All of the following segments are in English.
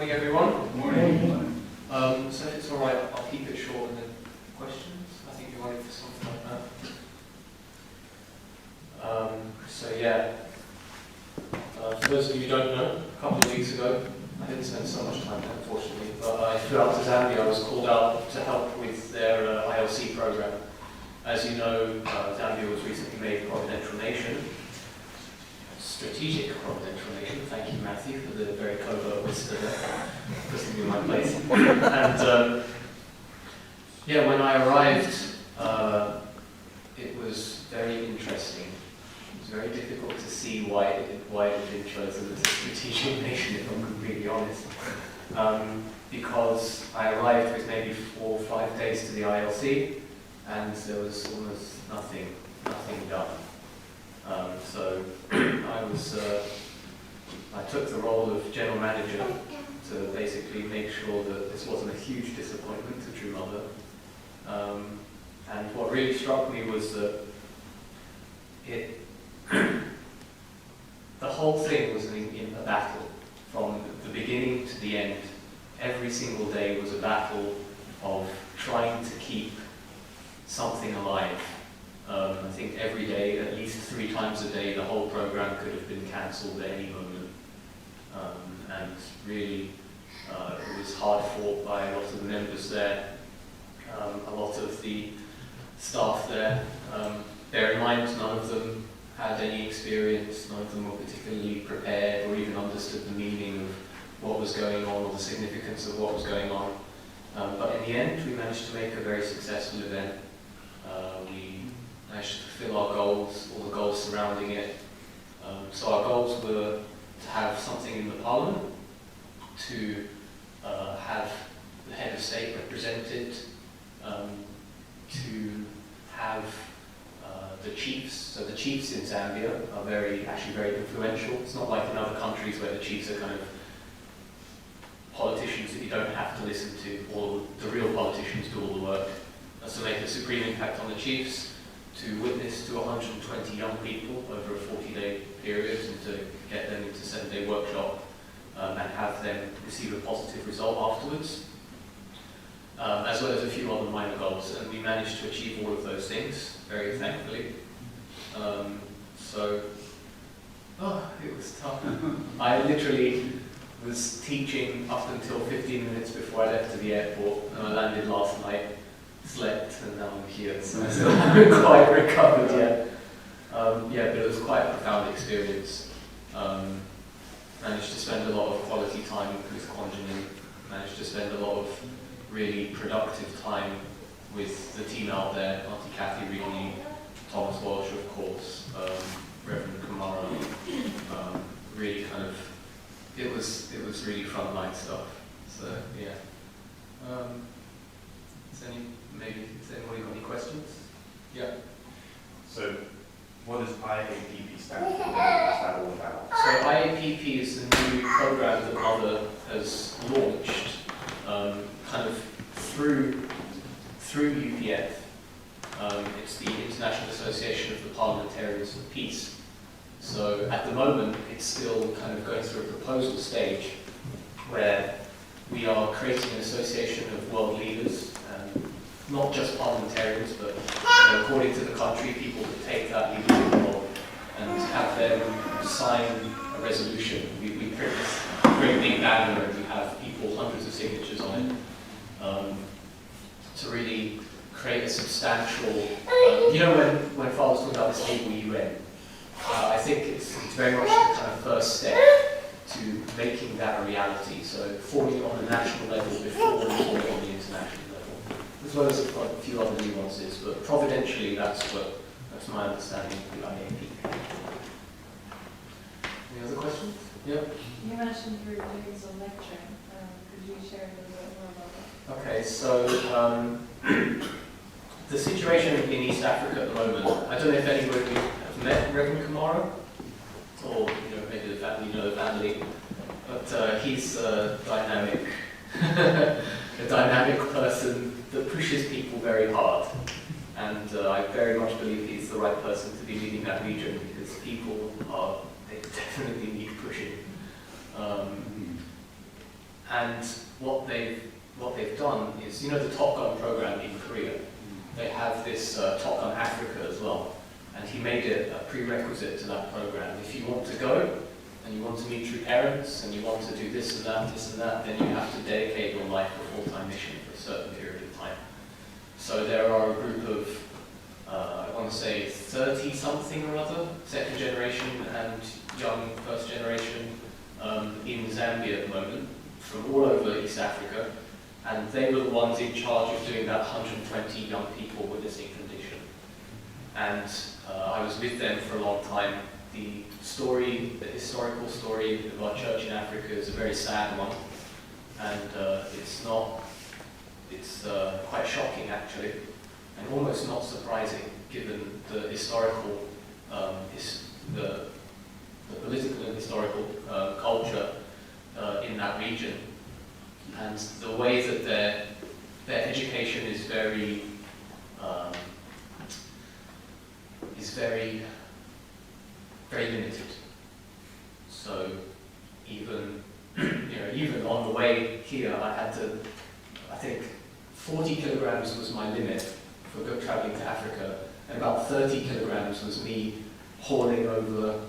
morning, everyone. Morning. So if it's all right, I'll keep it short and then questions. I think you're waiting for something like that. So yeah, for those of you who don't know, a couple of weeks ago, I didn't spend so much time there, unfortunately, but I flew out to Zambia. I was called out to help with their ILC program. As you know, Zambia was recently made a providential nation. Strategic providential nation. Thank you, Matthew, for the very covert whisper there. Putting me in my place. And yeah, when I arrived, it was very interesting. It was very difficult to see why it had been chosen as a strategic nation, if I'm completely honest. Because I arrived with maybe 4 or 5 days to the ILC, and there was almost nothing done. So I took the role of general manager to basically make sure that this wasn't a huge disappointment to True Mother. And what really struck me was that the whole thing was in a battle. From the beginning to the end, every single day was a battle of trying to keep something alive. I think every day, at least 3 times a day, the whole program could have been cancelled at any moment. And really, it was hard fought by a lot of the members there, a lot of the staff there. Bear in mind, none of them had any experience, none of them were particularly prepared or even understood the meaning of what was going on or the significance of what was going on. But in the end, we managed to make a very successful event. We managed to fulfill our goals, all the goals surrounding it. So our goals were to have something in the Parliament, to have the head of state represented, to have the chiefs. So the chiefs in Zambia are actually very influential. It's not like in other countries where the chiefs are kind of politicians that you don't have to listen to, or the real politicians do all the work. To make a supreme impact on the chiefs, to witness to 120 young people over a 40-day period, and to get them into a 7-day workshop and have them receive a positive result afterwards, as well as a few other minor goals. And we managed to achieve all of those things, very thankfully. It was tough. I literally was teaching up until 15 minutes before I left to the airport, and I landed last night. Slept, and now I'm here, so I still haven't quite recovered yet. But it was quite a profound experience. Managed to spend a lot of quality time with Kwanjin, managed to spend a lot of really productive time with the team out there, Auntie Kathy Reedy, Thomas Walsh, of course, Reverend Kamara. Really kind of, it was really frontline stuff. So yeah. Has anybody got any questions? Yeah. So, what does IAPP stand for? What is that all about? So IAPP is the new program that Mother has launched, kind of through UPF. It's the International Association of the Parliamentarians for Peace. So at the moment, it's still kind of going through a proposal stage where we are creating an association of world leaders. Not just parliamentarians, but according to the country, people that take that leadership role and have them sign a resolution. We print this great big banner and we have people, hundreds of signatures on it, to really create a substantial, when Father was talking about this able UN, I think it's very much the kind of first step to making that a reality. So forming it on the national level before we form it on the international level, as well as a few other nuances, but providentially that's my understanding of the IAP. Any other questions? Yeah? You mentioned you were doing some lecturing. Could you share a little bit more about that? Okay, so the situation in East Africa at the moment, I don't know if anybody has met Reverend Kamara, or maybe the family, but he's a dynamic, a dynamic person that pushes people very hard, and I very much believe he's the right person to be leading that region, because people they definitely need pushing. And what they've done is, you know, the Top Gun program in Korea. They have this Top Gun Africa as well, and he made it a prerequisite to that program. If you want to go and you want to meet your parents and you want to do this and that, then you have to dedicate your life to a full-time mission for a certain period of time. So there are a group of, I want to say 30-something or other, second generation and young first generation in Zambia at the moment, from all over East Africa, and they were the ones in charge of doing that 120 young people with this condition. And I was with them for a long time. The historical story of our church in Africa is a very sad one, and it's quite shocking actually, and almost not surprising given the historical, the political and historical culture in that region, and the way that their education is very limited. So even even on the way here, I had to, I think 40 kilograms was my limit for traveling to Africa, and about 30 kilograms was me hauling over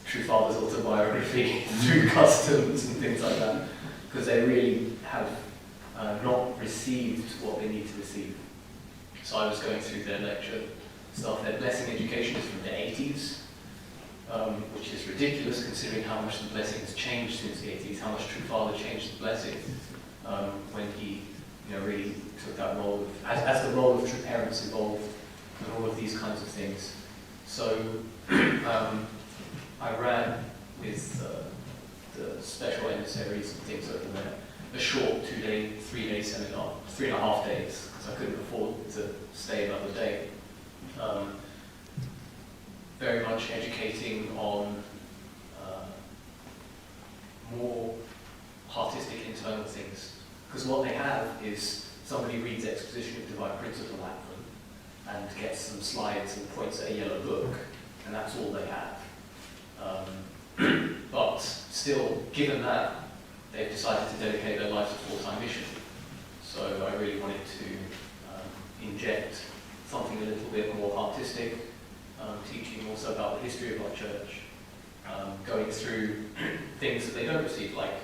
True Father's autobiography through customs and things like that, because they really have not received what they need to receive. So I was going through their lecture stuff. Their blessing education is from the 80s, which is ridiculous considering how much the blessing has changed since the 80s, how much True Father changed the blessing when he really took that role of, as the role of true parents evolved and all of these kinds of things. So I ran with the special emissaries and things over there a short 2-day, 3-day seminar, 3.5 days, because I couldn't afford to stay another day. Very much educating on more artistic internal things. Because what they have is somebody reads Exposition of Divine Principle at them and gets some slides and points at a yellow book, and that's all they have. But still, given that, they've decided to dedicate their lives to full-time mission. So I really wanted to inject something a little bit more artistic, teaching also about the history of our church, going through things that they don't receive, like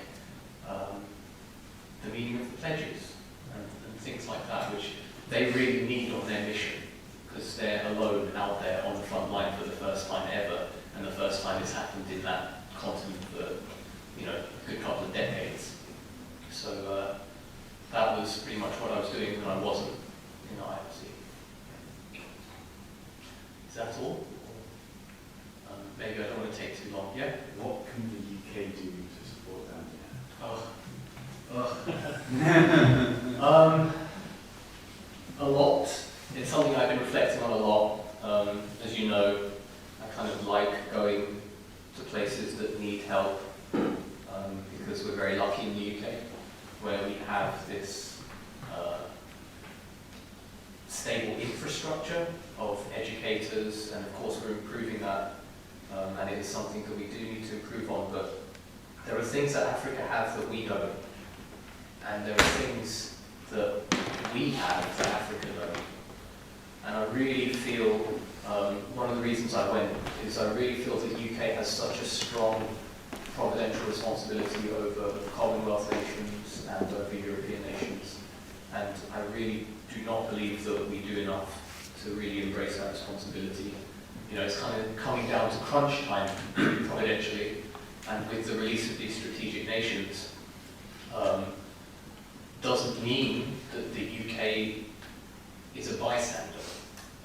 the meaning of the pledges and things like that, which they really need on their mission, because they're alone out there on the front line for the first time ever, and the first time it's happened in that continent for a good couple of decades. So that was pretty much what I was doing when I wasn't in IFC. Is that all? Maybe I don't want to take too long. Yeah? What can the UK do to support Zambia? A lot. It's something I've been reflecting on a lot. As you know, I kind of like going to places that need help, because we're very lucky in the UK, where we have this stable infrastructure of educators, and of course we're improving that, and it is something that we do need to improve on, but there are things that Africa have that we don't, and there are things that we have that Africa don't. And I really feel, one of the reasons I went is I really feel that the UK has such a strong providential responsibility over Commonwealth nations and over European nations. And I really do not believe that we do enough to really embrace that responsibility. It's kind of coming down to crunch time, providentially, and with the release of these strategic nations, doesn't mean that the UK is a bystander.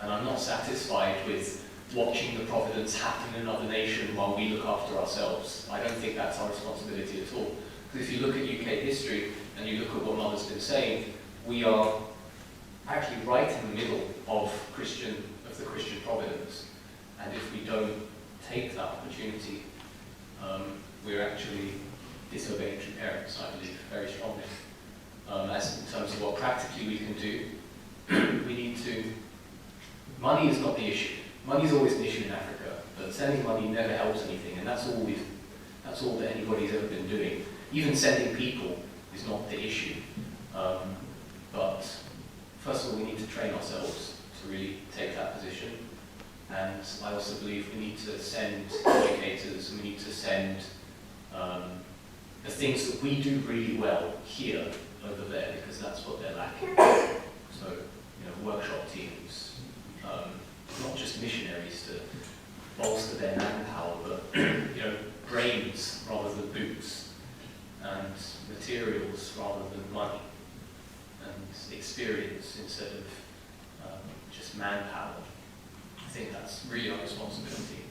And I'm not satisfied with watching the providence happen in another nation while we look after ourselves. I don't think that's our responsibility at all. Because if you look at UK history and you look at what Mother's been saying, we are actually right in the middle of the Christian providence. And if we don't take that opportunity, we're actually disobeying true parents, I believe, very strongly. As in terms of what practically we can do, we need to. Money is not the issue. Money is always an issue in Africa, but sending money never helps anything, and that's all that anybody's ever been doing. Even sending people is not the issue. But first of all, we need to train ourselves to really take that position. And I also believe we need to send educators, and we need to send the things that we do really well here over there, because that's what they're lacking. So, workshop teams, not just missionaries to bolster their manpower, but brains rather than boots, and materials rather than money, and experience instead of just manpower. I think that's really our responsibility.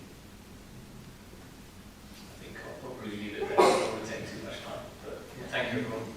I think I'll probably leave it there. I don't want to take too much time, but thank you everyone.